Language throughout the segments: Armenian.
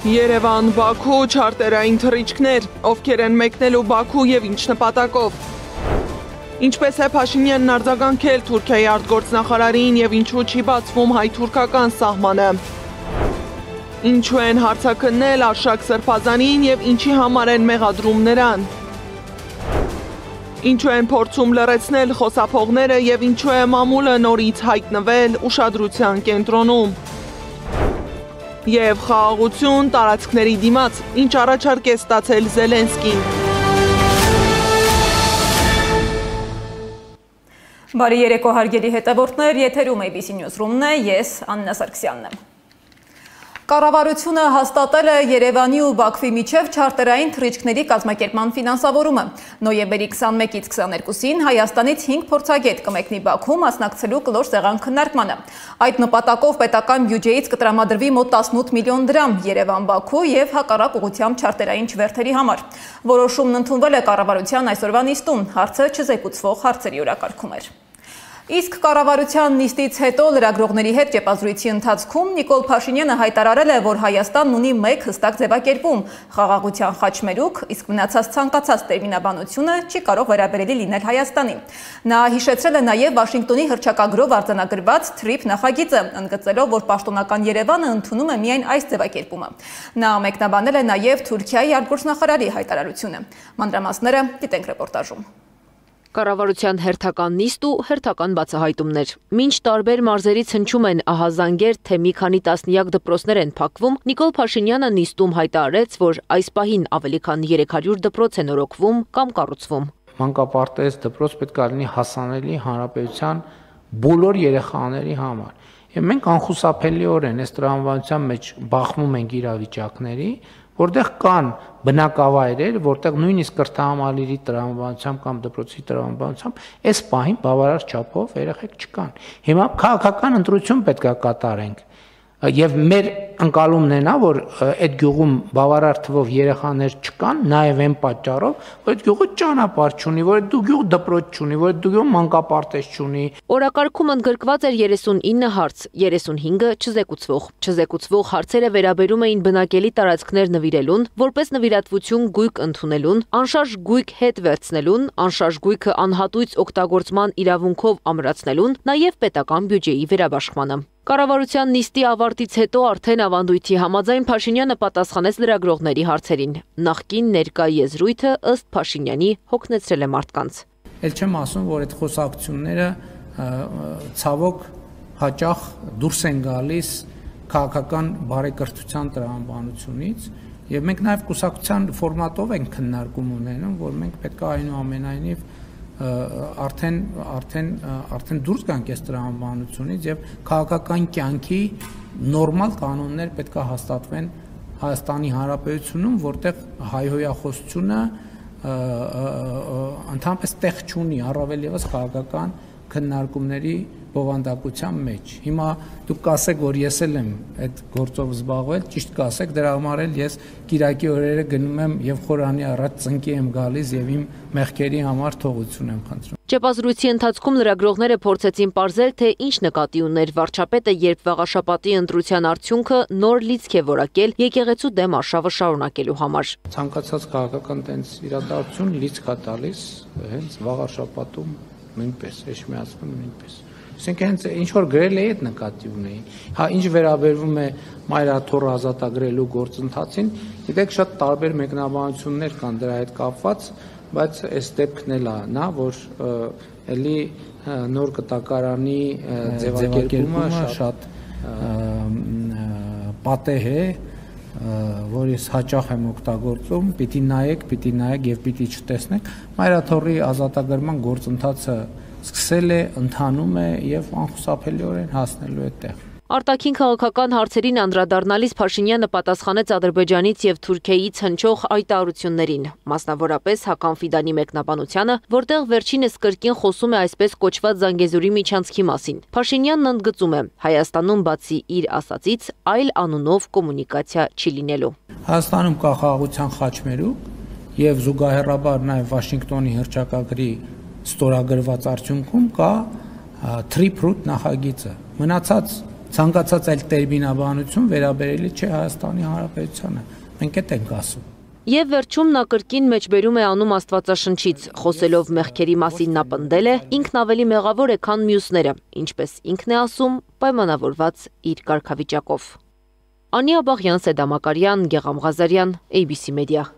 Երևան, Բաքու, չարտերային թռիչքներ, ովքեր են մեկնելու Բաքու եւ ինչ նպատակով։ Ինչպես է Փաշինյանն արձագանքել Թուրքիայի արտգործնախարարին եւ ինչու չի բացվում հայ-թուրքական սահմանը։ Ինչու են հարցաքննել Արշակ Սրբազանին եւ ինչի համար են մեղադրում նրան։ Ինչու են փորձում լռեցնել խոսափողները եւ ինչու է մամուլը նորից հայտնվել ուշադրության կենտրոնում։ Եվ խաղաղություն տարածքների դիմաց, ինչ առաջարկ է ստացել Զելենսկին։ Բարի երեկո հարգելի հետևորդներ, եթերում ABC Newsroom-ն է, ես Աննա Սարգսյանն եմ։ Կառավարությունը հաստատել է Երևանի ու Բաքվի միջև չարտերային թռիչքների կազմակերպման ֆինանսավորումը։ Նոյեմբերի 21-ից 22-ին Հայաստանից 5 փորձագետ կմեկնի Բաքու մասնակցելու կլոր սեղան քննարկմանը։ Այդ նպատակով պետական բյուջեից կտրամադրվի մոտ 18 միլիոն դրամ Երևան-Բաքու եւ հակառակ ուղղությամբ չարտերային չվերթերի համար։ Որոշումն ընդունվել է կառավարության այսօրվա նիստում, հարցը չզեկուցվող հարցերի օրակարգում էր։ Իսկ կառավարության նիստից հետո լրագրողների հետ ճեպազրույցի ընթացքում Նիկոլ Փաշինյանը հայտարարել է, որ Հայաստանն ունի մեկ հստակ ձևակերպում՝ խաղաղության խաչմերուկ, իսկ մնացած ցանկացած տերմինաբանությունը չի կարող վերաբերելի լինել Հայաստանին։ Նա հիշեցրել է նաև Վաշինգտոնի հռչակագրով արձանագրված TRIP նախագիծը, ընդգծելով, որ պաշտոնական Երևանը ընդունում է միայն այս ձևակերպումը։ Նա մեկնաբանել է նաև Թուրքիայի արտգործնախարարի հայտարարությունը։ Մանրամասները դիտենք ռեպորտաժում։ Կառավարության հերթական նիստ ու հերթական բացահայտումներ։ Մինչ տարբեր մարզերից հնչում են ահազանգեր, թե մի քանի տասնյակ դպրոցներ են փակվում, Նիկոլ Փաշինյանը նիստում հայտարարեց, որ այս պահին ավելի քան 300 դպրոց են օրոքվում կամ կառուցվում։ Մանկապարտեզ դպրոց պետք է լինի հասանելի հանրապետության բոլոր երեխաների համար։ Եվ մենք անխուսափելիորեն այս տրամաբանության մեջ բախվում ենք իրավիճակների, որտեղ կան բնակավայրեր, որտեղ նույնիսկ կրթահամալիրի տրամաբանությամբ կամ դպրոցի տրամաբանությամբ այս պահին բավարար չափով երեխեք չկան։ Հիմա քաղաքական ընտրություն պետք է կատարենք։ Եվ մեր ընկալումն է նա, որ այդ գյուղում բավարար թվով երեխաներ չկան, նաև այն պատճառով, որ այդ գյուղը ճանապարհ չունի, որ այդ գյուղ դպրոց չունի, որ այդ գյուղ մանկապարտեզ չունի։ Օրակարգում ընդգրկված էր 39 հարց, 35-ը չզեկուցվող։ Չզեկուցվող հարցերը վերաբերում էին բնակելի տարածքներ նվիրելուն, որպես նվիրատվություն գույք ընդունելուն, անշարժ գույք հետ վերցնելուն, անշարժ գույքը անհատույց օգտագործման իրավունքով ամրացնելուն, նաև պետական բյուջեի վերաբաշխմանը։ Կառավարության նիստի ավարտից հետո արդեն ավանդույթի համաձայն Փաշինյանը պատասխանեց լրագրողների հարցերին։ Նախկին ներկա եզրույթը ըստ Փաշինյանի հոգնեցրել է մարդկանց։ Էլ չեմ ասում, որ այդ խոսակցությունները ցավոք հաճախ դուրս են գալիս քաղաքական բարեկրթության տրամաբանությունից, եւ մենք նաեւ կուսակցության ֆորմատով ենք քննարկում ունենում, որ մենք պետք է այնուամենայնիվ արդեն դուրս գանք այս տրամաբանությունից եւ քաղաքական կյանքի նորմալ կանոններ պետք է հաստատվեն Հայաստանի Հանրապետությունում, որտեղ հայհոյախոսությունը ընդհանրապես տեղ չունի, առավել եւս քաղաքական քննարկումների բովանդակության մեջ։ Հիմա դուք կասեք, որ ես էլ եմ այդ գործով զբաղվել, ճիշտ կասեք, դրա համար էլ ես Կիրակի օրերը գնում եմ եւ խորանի առաջ ծնկի եմ գալիս եւ իմ մեղքերի համար թողություն եմ խնդրում։ Ճեպազրույցի ընթացքում լրագրողները փորձեցին պարզել, թե ինչ նկատի ուներ վարչապետը, երբ վաղաշաբաթի ընտրության արդյունքը նոր լիցք է որակել եկեղեցու դեմ արշավը շարունակելու համար։ Ցանկացած քաղաքական տենց իրադարձություն լիցք է տալիս հենց վաղաշաբաթում նույնպես, Էջմիածնում նույնպես։ Այսինքն հենց ինչ որ գրել է այդ նկատի ունեի։ Հա ինչ վերաբերվում է մայրաթոռ ազատագրելու գործընթացին, գիտեք շատ տարբեր մեկնաբանություններ կան դրա հետ կապված, բայց այս դեպքն էլ է նա, որ էլի նոր կտակարանի ձևակերպումը շատ պատեհ է, որ ես հաճախ եմ օգտագործում, պիտի նայեք եւ պիտի չտեսնեք, մայրաթոռի ազատագրման գործընթացը սկսել է, ընթանում է եւ անխուսափելիորեն հասնելու է տեղ։ Արտաքին քաղաքական հարցերին անդրադառնալիս Փաշինյանը պատասխանեց Ադրբեջանից եւ Թուրքիայից հնչող հայտարարություններին, մասնավորապես Հական Ֆիդանի մեկնաբանությանը, որտեղ վերջինս կրկին խոսում է այսպես կոչված Զանգեզուրի միջանցքի մասին։ Փաշինյանն ընդգծում է, Հայաստանում բացի իր ասածից այլ անունով կոմունիկացիա չի լինելու։ Հայաստանում կա խաղաղության խաչմերուկ եւ զուգահեռաբար նաեւ Վաշինգտոնի հռչակագրի ստորագրված արդյունքում կա TRIP նախագիծը։ Մնացած ցանկացած այլ տերմինաբանություն վերաբերելի չէ Հայաստանի Հանրապետությանը։ Մենք այդ ենք ասում։ Եվ վերջում նա կրկին մեջբերում է անում Աստվածաշնչից, խոսելով մեղքերի մասին նա պնդել է, ինքն ավելի մեղավոր է, քան մյուսները, ինչպես ինքն է ասում, պայմանավորված իր կարգավիճակով։ Անի Աբաղյան, Սեդա Մակարյան, Գեգամ Ղազարյան, ABC Media։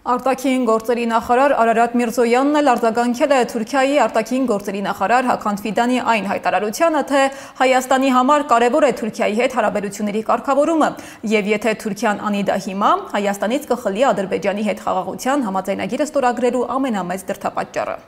Արտաքին գործերի նախարար Արարատ Միրզոյանն էլ արձագանքել է Թուրքիայի արտաքին գործերի նախարար Հական Ֆիդանի այն հայտարարությանը, թե Հայաստանի համար կարևոր է Թուրքիայի հետ հարաբերությունների կարգավորումը, եւ եթե Թուրքիան անի դա հիմա, Հայաստանից կխլի Ադրբեջանի հետ խաղաղության համաձայնագիրը ստորագրելու ամենամեծ դրդապատճառը։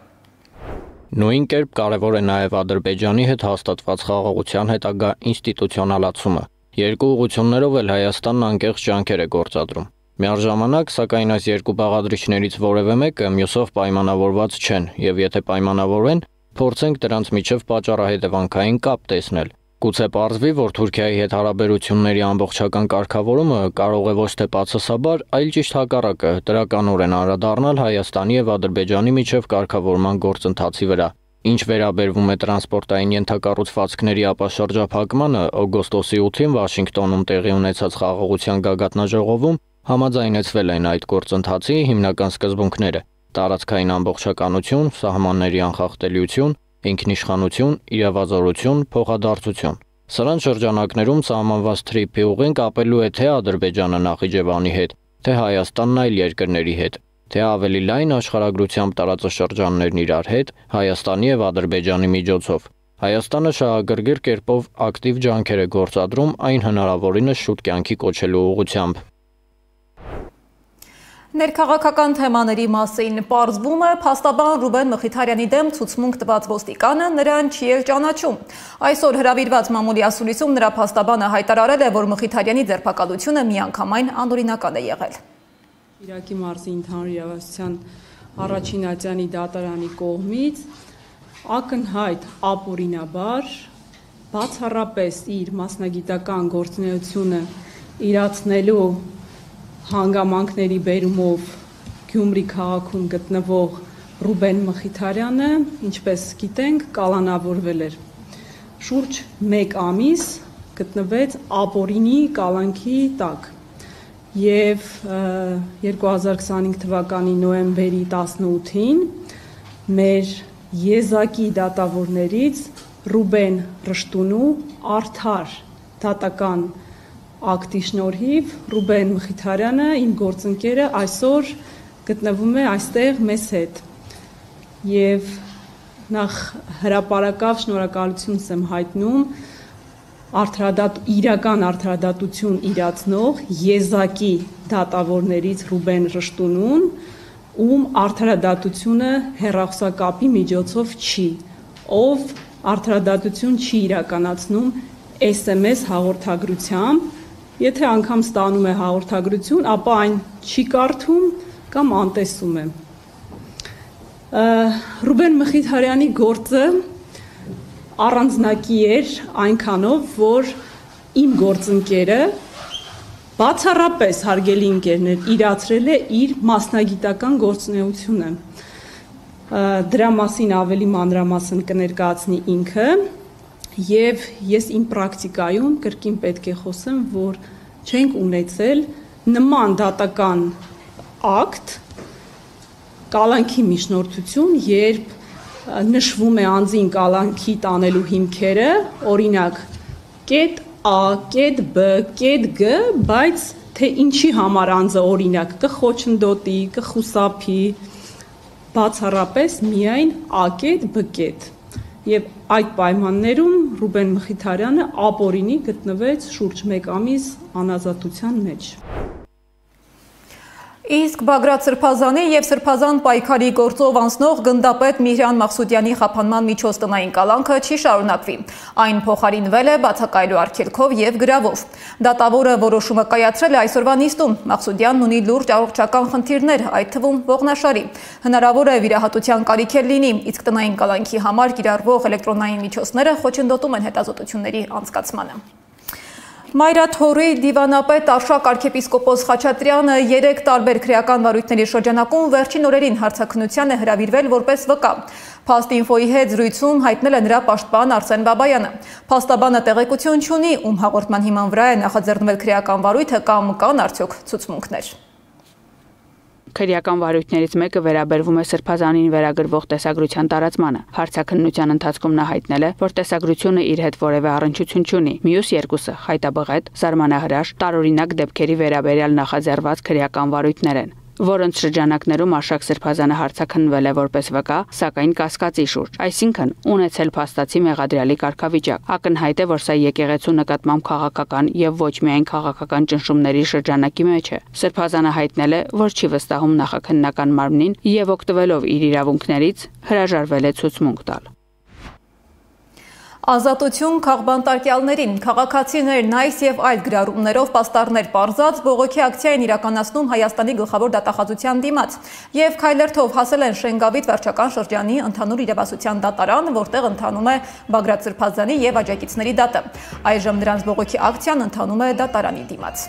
Նույն կերպ կարևոր է նաև Ադրբեջանի հետ հաստատված խաղաղության հետագա ինստիտուցիոնալացումը։ Երկու ուղղություններով էլ Հայաստանն անկեղծ ջանքեր է գործադրում։ Միառժամանակ, սակայն այս երկու բաղադրիչներից որևէ մեկը մյուսով պայմանավորված չեն, եւ եթե պայմանավորվեն, փորձենք դրանց միջև պատճառահետևանքային կապ տեսնել։ Գուցե պարզվի, որ Թուրքիայի հետ հարաբերությունների ամբողջական կարգավորումը կարող է ոչ թե բացասաբար, այլ ճիշտ հակառակը դրականորեն անդրադառնալ Հայաստանի եւ Ադրբեջանի միջև կարգավորման գործընթացի վրա։ Ինչ վերաբերվում է տրանսպորտային ենթակառուցվածքների ապաշրջափակմանը, օգոստոսի 8-ին Վաշինգտոնում տեղի ունեցած խաղաղության գագաթնաժողովում համաձայնեցվել են այդ գործընթացի հիմնական սկզբունքները՝ տարածքային ամբողջականություն, սահմանների անխախտելիություն, ինքնիշխանություն, իրավազորություն, փոխադարձություն։ Սրանց շրջանակներում սահմանված թրիփի ուղին կապելու է թե Ադրբեջանը Նախիջևանի հետ, թե Հայաստանն այլ երկրների հետ, թե ավելի լայն աշխարհագրությամբ տարածաշրջաններն իրար հետ, Հայաստանի եւ Ադրբեջանի միջոցով։ Հայաստանը շահագրգիռ կերպով ակտիվ ջանքեր է գործադրում այն հնարավորինս շուտ կյանքի կոչելու ուղղությամբ։ Ներքաղաքական թեմաների մասին պարզվում է փաստաբան Ռուբեն Մխիթարյանի դեմ ցուցմունք տված ոստիկանը նրան չի էլ ճանաչում։ Այսօր հրավիրված մամուլի ասուլիսում նրա փաստաբանը հայտարարել է, որ Մխիթարյանի ձերբակալությունը միանգամայն անօրինական է եղել։ Իրաքի մարզի ընդհանուր իրավասության առաջին ատյանի դատարանի կողմից ակնհայտ ապօրինաբար բացառապես իր մասնագիտական գործունեությունը իրացնելու հանգամանքների բերումով Գյումրի քաղաքում գտնվող Ռուբեն Մխիթարյանը, ինչպես գիտենք, կալանավորվել էր։ Շուրջ 1 ամիս գտնվեց ապօրինի կալանքի տակ եւ 2025 թվականի նոյեմբերի 18-ին մեր եզակի դատավորներից Ռուբեն Ռշտունու արդար դատական ակտի շնորհիվ Ռուբեն Մխիթարյանը, իմ գործընկերը, այսօր գտնվում է այստեղ մեզ հետ եւ նախ հրապարակավ շնորհակալություն եմ հայտնում իրական արդարադատություն իրացնող եզակի դատավորներից Ռուբեն Ռշտունուն, ում արդարադատությունը հեռախոսակապի միջոցով չի, ով արդարադատություն չի իրականացնում SMS հաղորդագրությամբ, եթե անգամ ստանում է հաղորդագրություն, ապա այն չի կարդում կամ անտեսում է։ Ռուբեն Մխիթարյանի գործը առանձնակի էր այնքանով, որ իմ գործընկերը բացառապես հարգելի ընկերներ իրացրել է իր մասնագիտական գործունեությունը։ Դրա մասին ավելի մանրամասն կներկայացնի ինքը, եւ ես իմ պրակտիկայում կրկին պետք է խոսեմ, որ չենք ունեցել նման դատական ակտ, կալանքի միջնորդություն, երբ նշվում է անձին կալանքի տանելու հիմքերը, օրինակ .A, .B, .G, բայց թե ինչի համար անձը օրինակ կխոչընդոտի, կխուսափի, բացառապես միայն A, B. Եվ այդ պայմաններում Ռուբեն Մխիթարյանը ապօրինի գտնվեց շուրջ 1 ամիս անազատության մեջ։ Իսկ Բագրատ Սրբազանի եւ Սրբազան պայքարի գործով անցնող գնդապետ Միհրան Մաղսուդյանի խափանման միջոց տնային կալանքը չի շարունակվի։ Այն փոխարինվել է բացակայելու արգելքով եւ գրավով։ Դատավորը որոշումը կայացրել է այսօրվա նիստում։ Մաղսուդյանն ունի լուրջ առողջական խնդիրներ, այդ թվում ողնաշարի։ Հնարավոր է վիրահատության կարիք լինի, իսկ տնային կալանքի համար կիրառվող էլեկտրոնային միջոցները խոչընդոտում են հետազոտությունների անցկացմանը։ Մայրաթորի դիվանապետ Արշակ arczepiskopos Խաչատրյանը 3 տարբեր քրեական վարույթների շրջանակում վերջին օրերին հարցաքննության է հրավիրվել որպես վկա։ Փաստ-ինֆոյի հետ զրույցում հայտնել է նրա պաշտպան Արսեն Բաբայանը։ Փաստաբանը տեղեկություն չունի, ում հաղորդման հիման վրա է նախաձեռնվել քրեական վարույթը կամ կան արդյոք ցուցմունքներ։ Քրեական վարույթներից մեկը վերաբերվում է Սրբազանին վերագրվող տեսագրության տարածմանը։ Հարցաքննության ընթացքում նա հայտնել է, որ տեսագրությունը իր հետ որևէ առնչություն չունի։ Մյուս երկուսը խայտաբղետ, զարմանահրաշ, տարօրինակ դեպքերի վերաբերյալ նախաձեռնված քրեական վարույթներ են, որոնց շրջանակներում Արշակ Սրբազանը հարցաքննվել է որպես վկա, սակայն կասկածի շուրջ, այսինքն ունեցել փաստացի մեղադրյալի կարգավիճակ։ Ակնհայտ է, որ սա եկեղեցու նկատմամբ քաղաքական եւ ոչ միայն քաղաքական ճնշումների շրջանակի մեջ է։ Սրբազանը հայտնել է, որ չի վստահում նախաքննական մարմնին եւ օգտվելով իր իրավունքներից հրաժարվել է ցուցմունք տալ։ Ազատություն քաղբանտարկյալներին, քաղաքացիներն այս եւ այլ գրառումներով պաստառներ պարզած բողոքի ակցիա են իրականացնում Հայաստանի գլխավոր դատախազության դիմաց եւ քայլերթով հասել են Շենգավիթ վարչական շրջանի ընդհանուր իրավասության դատարան, որտեղ ընթանում է Բագրատ Սրբազանի եւ աջակիցների դատը։ Այժմ նրանց բողոքի ակցիան ընթանում է դատարանի դիմաց։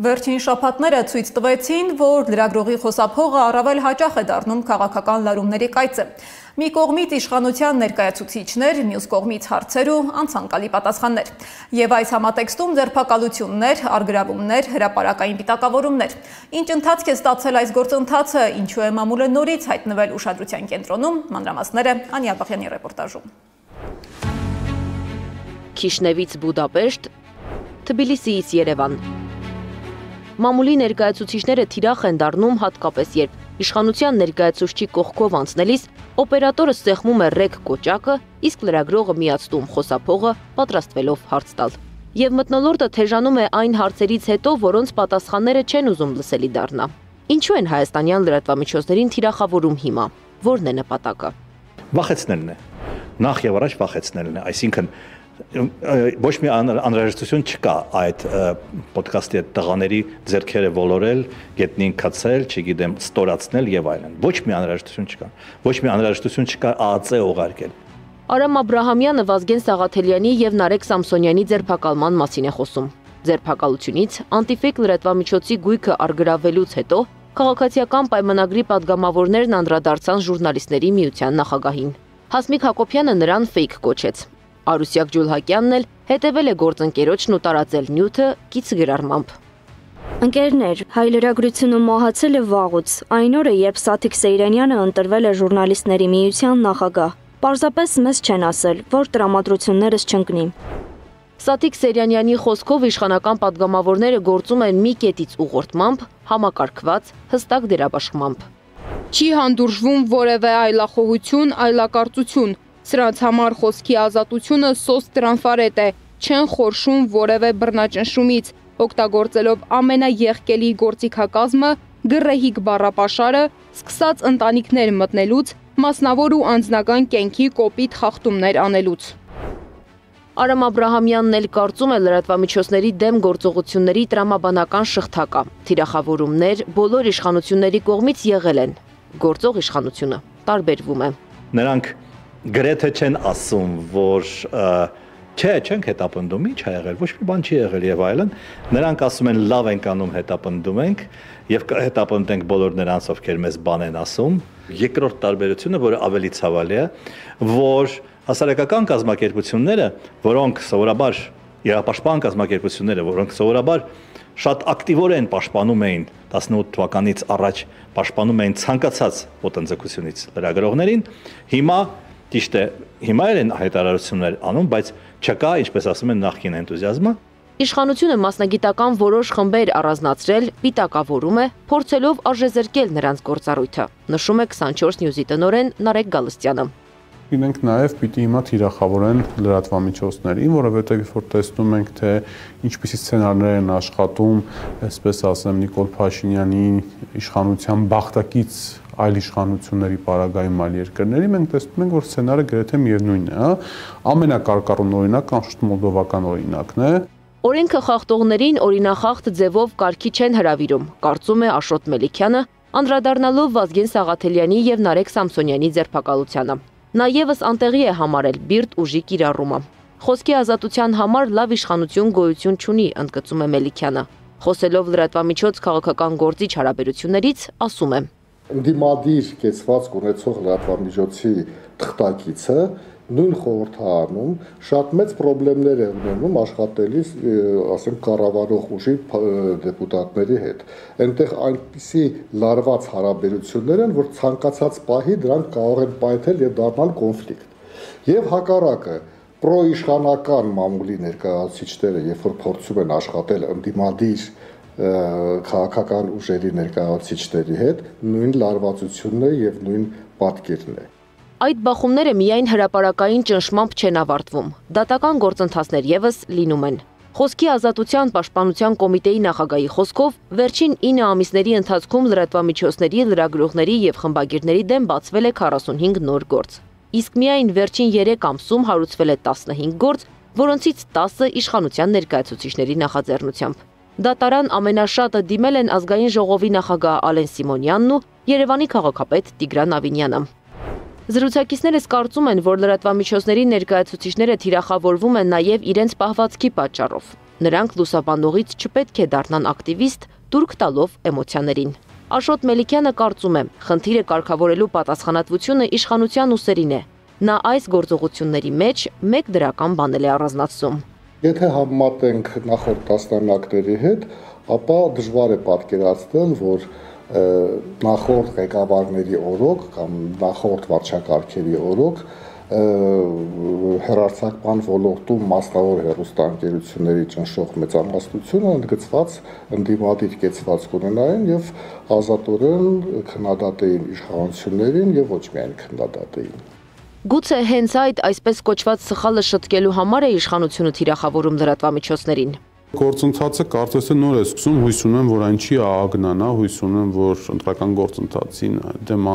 Վերջին շաբաթները ցույց տվեցին, որ լրագրողի խոսափողը առավել հաճախ է դառնում քաղաքական լարումների կայծը։ Մի կողմից իշխանության ներկայացուցիչներ, մյուս կողմից հարցեր ու անցանկալի պատասխաններ։ Եվ այս համատեքստում ձերբակալություններ, առգրավումներ, հրապարակային պիտակավորումներ։ Ինչ ընթացք է ստացել այս գործընթացը, ինչու է մամուլը նորից հայտնվել ուշադրության կենտրոնում, մանրամասները Անի Աբախյանի ռեպորտաժում։ Քիշնևից Բուդապեշտ, Թբիլիսիից Երևան։ Մամուլի ներկայացուցիչները թիրախ են դառնում հատկապես երբ իշխանության ներկայացուցչի կողքով անցնելիս օպերատորը սեղմում է ռեկ կոճակը, իսկ լրագրողը միացնում խոսափողը, պատրաստվելով հարց տալ։ Եվ մթնոլորտը թեժանում է այն հարցերից հետո, որոնց պատասխանները չեն ուզում լսելի դառնա։ Ինչու են հայաստանյան լրատվամիջոցներին թիրախավորում հիմա։ Որն է նպատակը։ Վախեցնելն է։ Նախ եւ առաջ վախեցնելն է, այսինքն ոչ մի անհրաժեշտություն չկա այդ ոդքասթի տղաների ձեռքերը ոլորել, գետնին քացել, չգիտեմ, ստորացնել եւ այլն։ Ոչ մի անհրաժեշտություն չկա։ Ոչ մի անհրաժեշտություն չկա ԱԱՑ ուղարկել։ Արամ Աբրահամյանը Վազգեն Սաղաթելյանի եւ Նարեկ Սամսոնյանի ձերբակալման մասին է խոսում։ Ձերբակալությունից անտիֆեյք լրատվամիջոցի գույքը արգրավելուց հետո քաղաքացիական պայմանագրի падգամավորներն անդրադարձան ժուրնալիստների միության նախագահին։ Հասմիկ Հակոբյանը նրան ֆեյք կոչեց։ Արուսյակ Ջուլհակյանն էլ հետևել է գործընկերոջն ու տարածել նյութը կից գրառմամբ։ Ընկերներ, հայ լրագրությունը մահացել է վաղուց, այն օրը, երբ Սաթիկ Սեյրանյանը ընտրվել է ժուրնալիստների միության նախագահ։ Պարզապես մեզ չեն ասել, որ տրամադրություններս չընկնի։ Սաթիկ Սեյրանյանի խոսքով իշխանական падգամավորները գործում են մի կետից ուղղորդմամբ, համակարգված, հստակ դերաբաշխմամբ։ Չի հանդուրժվում որևէ այլախոհություն, այլակարծություն։ Սրանց համար խոսքի ազատությունը սոս տրանսպարենտ է, չեն խորշում որևէ բռնաճնշումից, օգտագործելով ամենաեղկելի գործիքակազմը, գռեհիկ բառապաշարը, սկսած ընտանիքներ մտնելուց, մասնավոր ու անձնական կյանքի կոպիտ խախտումներ անելուց։ Արամ Աբրահամյանն էլ կարծում է լրատվամիջոցների դեմ գործողությունների տրամաբանական շղթա կա։ Թիրախավորումներ բոլոր իշխանությունների կողմից եղել են։ Գործող իշխանությունը տարբերվում է։ Նրանք գրեթե չեն ասում, որ չենք հետապնդում, ինչ ա եղել, ոչ մի բան չի եղել եւ այլն։ Նրանք ասում են լավ ենք անում, հետապնդում ենք եւ հետապնդենք բոլոր նրանց, ովքեր մեզ բան են ասում։ Երկրորդ տարբերությունը, որը ավելի ցավալի է, որ հասարակական կազմակերպությունները, որոնք սովորաբար իրապաշտպան կազմակերպությունները, որոնք սովորաբար շատ ակտիվորեն պաշտպանում էին 18 թվականից առաջ պաշտպանում էին ցանկացած ոտնձգությունից լրագրողներին, հիմա ճիշտ է, հիմա են հայտարարություններ անում, բայց չկա, ինչպես ասում են, նախկին էնտուզիազմը։ Իշխանությունը մասնագիտական որոշ խմբեր առանձնացրել, պիտակավորում է, փորձելով արժեզրկել նրանց գործառույթը, նշում է 24 News-ի տնօրեն Նարեկ Գալստյանը։ Իրենք նաև պիտի հիմա թիրախավորեն լրատվամիջոցներին, որովհետև որ տեսնում ենք, թե ինչպիսի սցենարներ են աշխատում, այսպես ասեմ, Նիկոլ Փաշինյանի իշխանության բախտակից այլ իշխանությունների պարագայում այլ երկրների, մենք տեսնում ենք, որ սցենարը գրեթե միևնույնն է, ամենակարկառուն օրինակը անշուշտ մոլդովական օրինակն է։ Օրենքը խախտողներին օրինախախտ ձևով կարգի չեն հրավիրում, կարծում է Աշոտ Մելիքյանը, անդրադառնալով Վազգեն Սաղաթելյանի եւ Նարեկ Սամսոնյանի ձերբակալությանը։ Նա եւս անտեղի է համարել բիրտ ուժի կիրառումը։ Խոսքի ազատության համար լավ իշխանություն գոյություն չունի, ընդգծում է Մելիքյանը։ Խոսելով լրատվամիջոց քաղաքական գործիչ հարաբերություններից, ասում է. Ընդդիմադիր կեցվածք ունեցող լրատվամիջոցի թղթակիցը նույն խորհրդարանում շատ մեծ խնդիրներ է ունենում աշխատելիս, ասենք, կառավարող ուժի դեպուտատների հետ։ Այնտեղ այնպիսի լարված հարաբերություններ են, որ ցանկացած պահի դրանք կարող են պայթել եւ դառնալ կոնֆլիկտ։ Եվ հակառակը, պրոիշխանական մամուլի ներկայացուցիչները, երբ որ փորձում են աշխատել ընդդիմադիր քաղաքական ուժերի ներկայացուցիչների հետ, նույն լարվածությունն է եւ նույն պատկերն է։ Այդ բախումները միայն հրապարակային ճնշմամբ չեն ավարտվում, դատական գործընթացներ եւս լինում են։ Խոսքի ազատության պաշտպանության կոմիտեի նախագահի խոսքով վերջին 9 ամիսների ընթացքում լրատվամիջոցների, լրագրողների եւ խմբագիրների դեմ բացվել է 45 նոր գործ։ Իսկ միայն վերջին 3 ամսում հարուցվել է 15 գործ, որոնցից 10-ը իշխանության ներկայացուցիչների նախաձեռնությամբ։ Դատարան ամենաշատը դիմել են ազգային ժողովի նախագահ Ալեն Սիմոնյանն ու Երևանի քաղաքապետ Տիգրան Ավինյանը։ Զրուցակիցներս կարծում են, որ լրատվամիջոցների ներկայացուցիչները թիրախավորվում են նաև իրենց պահվածքի պատճառով։ Նրանք լուսաբանողից չպետք է դառնան ակտիվիստ, տուրք տալով էմոցիաներին։ Աշոտ Մելիքյանը կարծում է, խնդիրը կարգավորելու պատասխանատվությունը իշխանության ուսերին է։ Նա այս գործողությունների մեջ մեկ դրական բան է առանձնացնում։ Եթե համեմատենք նախորդ տասնամյակների հետ, ապա դժվար է պատկերացնել, որ նախորդ ղեկավարների օրոք կամ նախորդ վարչակարգերի օրոք հեռարձակման ոլորտում մասնավոր հեռուստաընկերությունների ճնշող մեծամասնությունը ընդգծված ընդդիմադիր կեցվածք ունենային եւ ազատորեն քննադատեին իշխանություններին եւ ոչ միայն քննադատեին։ Գուցե հենց այդ այսպես կոչված սխալը շտկելու համար է իշխանությունը թիրախավորում լրատվամիջոցներին։ Գործընթացը կարծես է նոր է սկսում, հույս ունեմ, որ այն չի աղագնանա, հույս ունեմ, որ ընտրական գործընթացին դեմ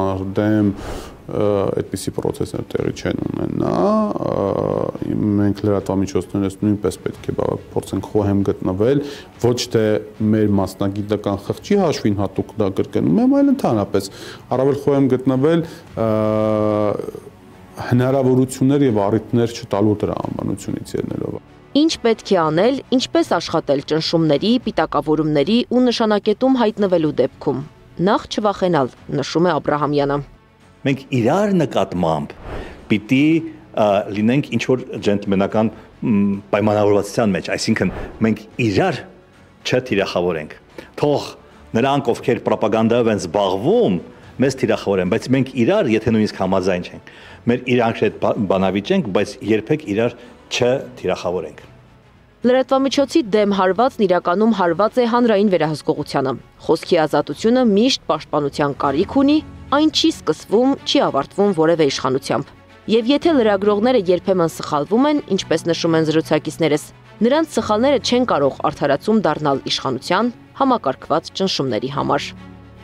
այդպիսի պրոցեսներ տեղի չեն ունենա, մենք լրատվամիջոցներս նույնպես պետք է փորձենք խոհեմ գտնվել, ոչ թե մեր մասնագիտական խղճի հաշվին հատուկ դա կրկնում եմ, այլ ընդհանրապես առավել խոհեմ գտնվել հնարավորություններ եւ առիթներ չտալու դրա անվանությունից ելնելով։ Ինչ պետք է անել, ինչպես աշխատել ճնշումների, պիտակավորումների ու նշանակետում հայտնվելու դեպքում։ Նախ չվախենալ, նշում է Աբրահամյանը։ Մենք իրար նկատմամբ պիտի լինենք ինչ-որ ջենտլմենական պայմանավորվածության մեջ, այսինքն մենք իրար չթիրախավորենք։ Թող նրանք, ովքեր պրոպագանդայով են զբաղվում, մեզ թիրախավորեն, բայց մենք իրար, եթե նույնիսկ համաձայն չենք, մեր իրանք հետ բանավիճենք, բայց երբեք իրար չթիրախավորենք։ Լրատվամիջոցի դեմ հարվածն իրականում հարված է հանրային վերահսկողությանը։ Խոսքի ազատությունը միշտ պաշտպանության կարիք ունի, այն չի սկսվում, չի ավարտվում որևէ իշխանությամբ։ Եվ եթե լրագրողները երբեմն սխալվում են, ինչպես նշում են զրուցակիցներս, նրանց սխալները չեն կարող արդարացում դառնալ իշխանության համակարգված ճնշումների համար։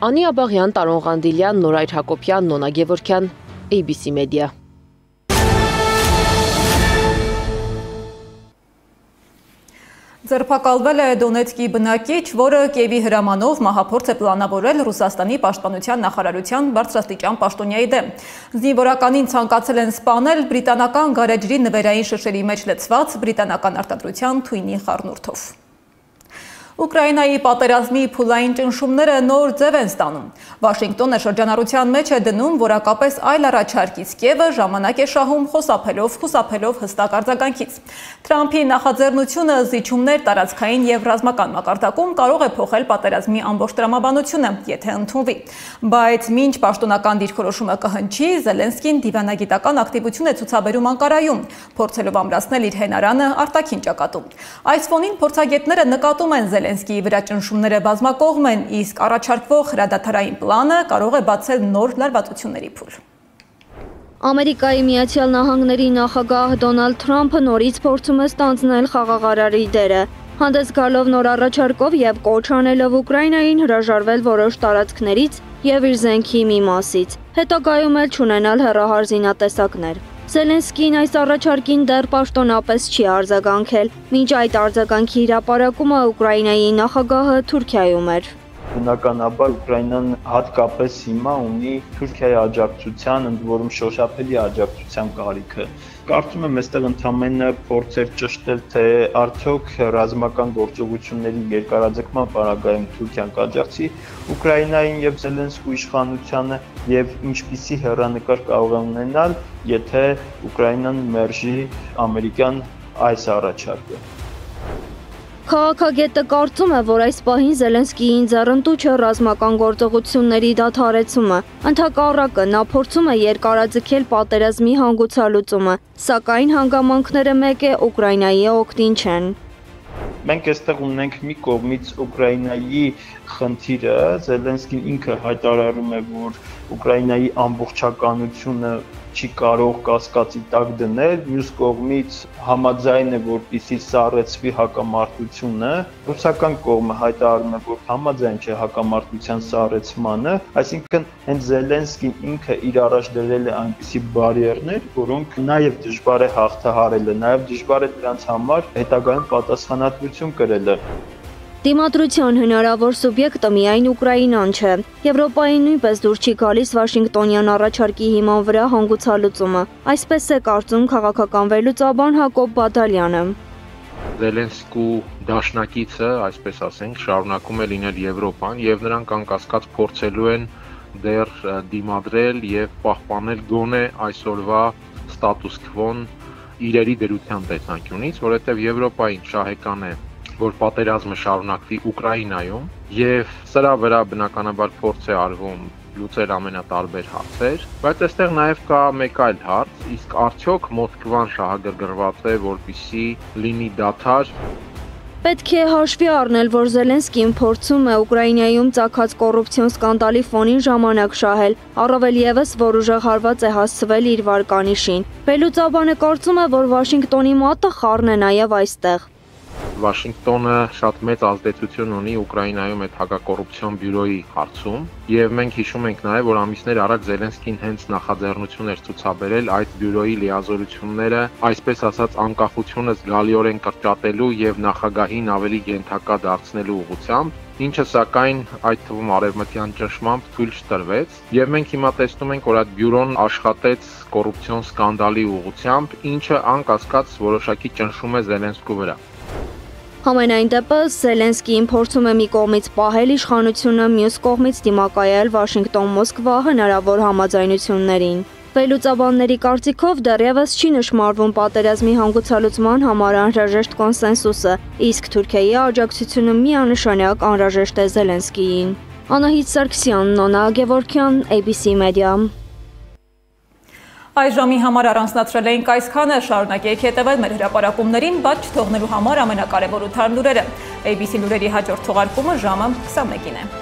Անի Աբաղյան, Տարոն Ղանդիլյան, Նորայր Հակոբյան, Նոնա Գևորգյան, ABC Media։ Ձերբակալվել է Դոնեցկի բնակիչ, որը Կիևի հրամանով մահափորձ է պլանավորել Ռուսաստանի պաշտպանության նախարարության բարձրաստիճան պաշտոնյայի դեմ։ Զինվորականին ցանկացել են սպանել բրիտանական գարեջրի նվերային շշերի մեջ լցված բրիտանական արտադրության թույնի խառնուրդով։ Ուկրաինայի պատերազմի փուլային ճնշումները նոր ձև են ստանում։ Վաշինգտոնը շրջանառության մեջ է դնում որակապես այլ առաջարկից Կիևը ժամանակ է շահում խուսափելով հստակ արձագանքից։ Թրամփի նախաձեռնությունը զիջումներ տարածքային եւ ռազմական մակարդակում կարող է փոխել պատերազմի ամբողջ տրամաբանությունը, եթե ընդունվի։ Բայց մինչ պաշտոնական դիրքորոշումը կհնչի, Զելենսկին դիվանագիտական ակտիվություն է ցուցաբերում Անկարայում, փորձելով ամրացնել իր հենարանը արտաքին ճակատում։ Այս ֆոնին փորձագետները նկատում են Զելենսկիի վրա ճնշումները բազմակողմ են, իսկ առաջարկվող հրադադարային պլանը կարող է բացել նոր լարվածությունների փուլ։ Ամերիկայի Միացյալ Նահանգների նախագահ Դոնալդ Թրամփը նորից փորձում է ստանձնել խաղաղարարի դերը։ Հանդես գալով նոր առաջարկով եւ կոչ անելով Ուկրաինային հրաժարվել որոշ տարածքներից եւ իր զենքի մի մասից, հետագայում էլ չունենալ հեռահար զինատեսակներ։ Զելենսկին այս առաջարկին դեռ պաշտոնապես չի արձագանքել, մինչ այդ արձագանքի հրապարակումը Ուկրաինայի նախագահը Թուրքիայում էր։ Բնականաբար Ուկրաինան հատկապես հիմա ունի Թուրքիայի աջակցության, ընդ որում շոշափելի աջակցության կարիքը։ Կարծում եմ, այստեղ ընդամենը փորձեր ճշտել, թե արդյոք ռազմական գործողությունների երկարաձգման պարագայում Թուրքիան կաջակցի Ուկրաինային եւ Զելենսկու իշխանությանը եւ ինչպիսի հեռանկար կարող է ունենալ, եթե Ուկրաինան մերժի ամերիկյան այս առաջարկը։ Քաղաքագետը կարծում է, որ այս պահին Զելենսկիին ձեռնտու չէ ռազմական գործողությունների դադարեցումը, ընդհակառակը նա փորձում է երկարաձգել պատերազմի հանգուցալուծումը, սակայն հանգամանքները մեկ է Ուկրաինայի օգտին չեն։ Մենք այստեղ ունենք մի կողմից Ուկրաինայի խնդիրը, Զելենսկին ինքը հայտարարում է, որ Ուկրաինայի ամբողջականությունը չի կարող կասկածի տակ դնել, մյուս կողմից համաձայն է, որպեսզի սառեցվի հակամարտությունը, ռուսական կողմը հայտարարում է, որ համաձայն չէ հակամարտության սառեցմանը, այսինքն հենց Զելենսկին ինքը իր առաջ դրել է այնպիսի բարիերներ, որոնք նաև դժվար է հաղթահարելը, նաև դժվար է դրանց համար հետագայում պատասխանատվություն կրելը։ Դիմադրության հնարավոր սուբյեկտը միայն Ուկրաինան չէ։ Եվրոպային նույնպես դուր չի գալիս Վաշինգտոնյան առաջարկի հիման վրա հանգուցալուծումը։ Այսպես է կարծում քաղաքական վերլուծաբան Հակոբ Բադալյանը։ Զելենսկու դաշնակիցը, այսպես ասենք, շարունակում է լինել Եվրոպան եւ նրանք անկասկած փորձելու են դեռ դիմադրել եւ պահպանել գոնե այսօրվա ստատուս քվոն իրերի դրության տեսանկյունից, որովհետեւ Եվրոպային շահեկան է որ պատերազմը շարունակվի Ուկրաինայում եւ սրա վրա բնականաբար փորձ է արվում լուծել ամենատարբեր հարցեր, բայց այստեղ նաեւ կա մեկ այլ հարց, իսկ արդյոք Մոսկվան շահագրգռված է, որպեսզի լինի դադար։ Պետք է հաշվի առնել, որ Զելենսկին փորձում է Ուկրաինայում ծագած կոռուպցիոն սկանդալի ֆոնին ժամանակ շահել, առավել եւս, որ ուժեղարված է հասցվել իր վարկանիշին։ Վերլուծաբանը կարծում է, որ Վաշինգտոնի մատը խառն է նաեւ այստեղ։ Վաշինգտոնը շատ մեծ ազդեցություն ունի Ուկրաինայում այդ հակակոռուպցիոն բյուրոյի հարցում եւ մենք հիշում ենք նաեւ որ ամիսներ առաջ Զելենսկին հենց նախաձեռնություն էր ցուցաբերել այդ բյուրոյի լիազորությունները այսպես ասած անկախությունը զգալիորեն կրճատելու եւ նախագահին ավելի ենթակա դարձնելու ուղղությամբ, ինչը սակայն այդ թվում արևմտյան ճնշմամբ թույլ չտրվեց եւ մենք հիմա տեսնում ենք որ այդ բյուրոն աշխատեց կոռուպցիոն սկանդալի ուղղությամբ, ինչը անկասկած որոշակի ճնշում է Զելենսկու վրա։ Համենայն դեպս Զելենսկին փորձում է մի կողմից պահել իշխանությունը, մյուս կողմից դիմակայել Վաշինգտոն-Մոսկվա հնարավոր համաձայնություններին։ Վերլուծաբանների կարծիքով դեռևս չի նշмарվում պատերազմի հանգուցալուծման համար անհրաժեշտ կոնսենսուսը, իսկ Թուրքիայի աջակցությունը միանշանակ անհրաժեշտ է Զելենսկիին։ Անահիտ Սարգսյան, Նոնա Գևորգյան, ABC Media։ Այս ժամի համար առանձնացրել էինք այսքանը, շարունակեք հետևել մեր հրապարակումներին, բայց չթողնելու համար ամենակարևոր լուրերը։ ABC լուրերի հաջորդ թողարկումը ժամը 21-ին է։